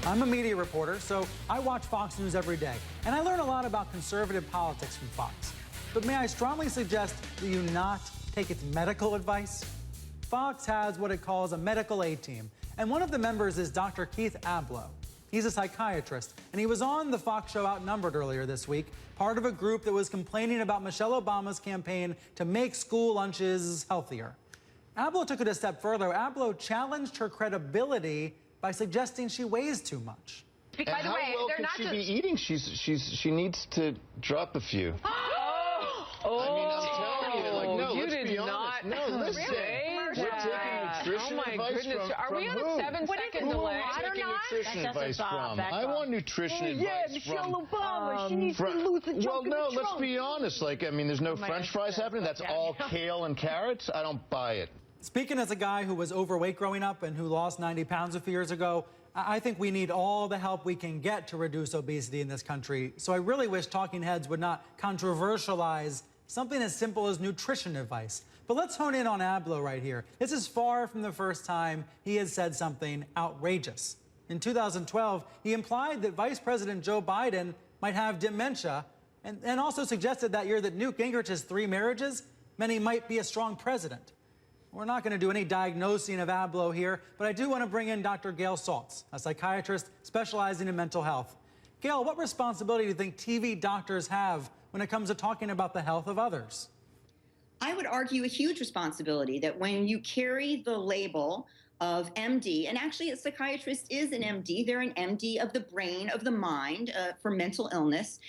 I'm a media reporter, so I watch Fox News every day, and I learn a lot about conservative politics from Fox. But may I strongly suggest that you not take its medical advice? Fox has what it calls a medical A-team, and one of the members is Dr. Keith Ablow. He's a psychiatrist, and he was on the Fox show Outnumbered earlier this week, part of a group that was complaining about Michelle Obama's campaign to make school lunches healthier. Ablow took it a step further. Ablow challenged her credibility by suggesting she weighs too much. By the way, how well can she be eating? She needs to drop a few. Oh, I mean, I'm telling you, like, no, you let's did be not. honest. No, listen. Really? We're taking nutrition advice from Are we on a who? 7-second Who delay? are we taking nutrition advice from? I want nutrition advice yeah, Michelle Obama. She needs to lose the Well, junk in no, the let's trunk. be honest. Like, I mean, there's no French fries happening. That's all kale and carrots. I don't buy it. Speaking as a guy who was overweight growing up and who lost 90 pounds a few years ago, I think we need all the help we can get to reduce obesity in this country. So I really wish talking heads would not controversialize something as simple as nutrition advice. But let's hone in on Ablow right here. This is far from the first time he has said something outrageous. In 2012, he implied that Vice President Joe Biden might have dementia and also suggested that year that Newt Gingrich's 3 marriages meant he might be a strong president. We're not going to do any diagnosing of Ablow here, but I do want to bring in Dr. Gail Saltz, a psychiatrist specializing in mental health. Gail, what responsibility do you think TV doctors have when it comes to talking about the health of others? I would argue a huge responsibility that when you carry the label of MD, and actually a psychiatrist is an MD, they're an MD of the brain, of the mind, for mental illness,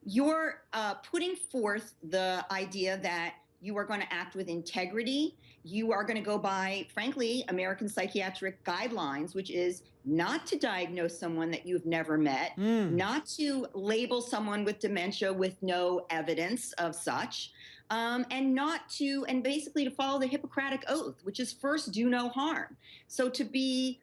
you're putting forth the idea that you are going to act with integrity. You are going to go by, frankly, American psychiatric guidelines, which is not to diagnose someone that you've never met, not to label someone with dementia with no evidence of such, and basically to follow the Hippocratic Oath, which is first do no harm. So to be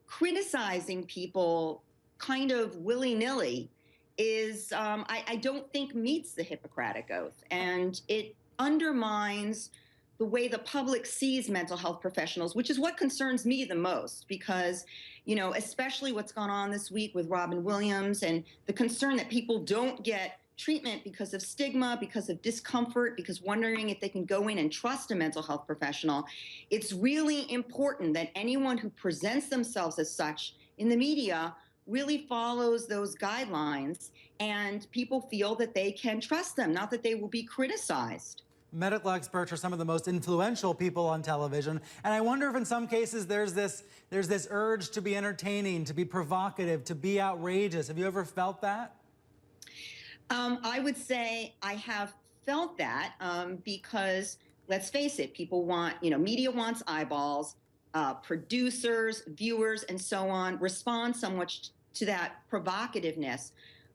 criticizing people kind of willy-nilly is, I don't think meets the Hippocratic Oath. And it undermines the way the public sees mental health professionals, which is what concerns me the most, because, you know, especially what's gone on this week with Robin Williams and the concern that people don't get treatment because of stigma, because of discomfort, because wondering if they can go in and trust a mental health professional. It's really important that anyone who presents themselves as such in the media really follows those guidelines and people feel that they can trust them, not that they will be criticized. Medical experts are some of the most influential people on television, and I wonder if in some cases there's this urge to be entertaining, to be provocative, to be outrageous. Have you ever felt that? I would say I have felt that because, let's face it, people want, media wants eyeballs, producers, viewers, and so on respond so much to that provocativeness.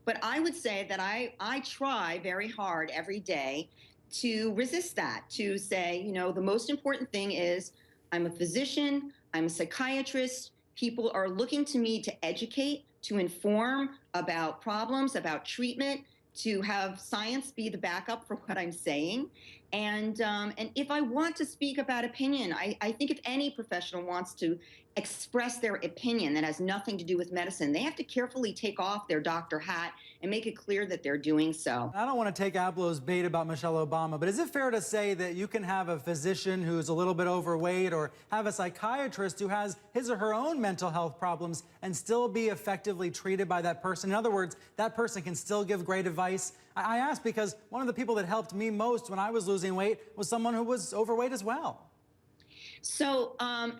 But I would say that I try very hard every day to resist that, to say, the most important thing is I'm a physician, I'm a psychiatrist, people are looking to me to educate, to inform about problems, about treatment, to have science be the backup for what I'm saying. And if I want to speak about opinion, I think if any professional wants to express their opinion that has nothing to do with medicine, they have to carefully take off their doctor hat and make it clear that they're doing so. I don't want to take Ablow's bait about Michelle Obama, but is it fair to say that you can have a physician who's a little bit overweight or have a psychiatrist who has his or her own mental health problems and still be effectively treated by that person? In other words, that person can still give great advice? I ask because one of the people that helped me most when I was losing weight was someone who was overweight as well. So,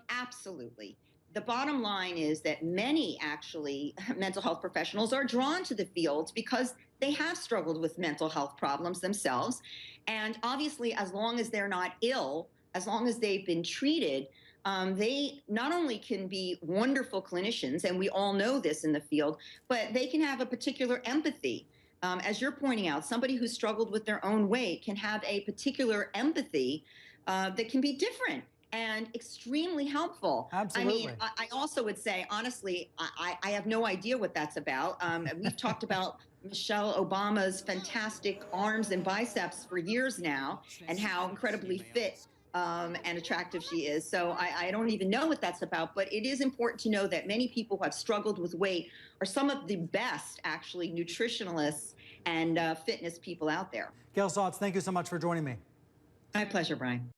absolutely. The bottom line is that many, actually, mental health professionals are drawn to the field because they have struggled with mental health problems themselves. And obviously, as long as they're not ill, as long as they've been treated, they not only can be wonderful clinicians, and we all know this in the field, but they can have a particular empathy. As you're pointing out, somebody who struggled with their own weight can have a particular empathy that can be different and extremely helpful. Absolutely. I mean, I also would say, honestly, I have no idea what that's about. We've talked about Michelle Obama's fantastic arms and biceps for years now and how incredibly fit and attractive she is. So I don't even know what that's about, but it is important to know that many people who have struggled with weight are some of the best, actually, nutritionalists and fitness people out there. Gail Saltz, thank you so much for joining me. My pleasure, Brian.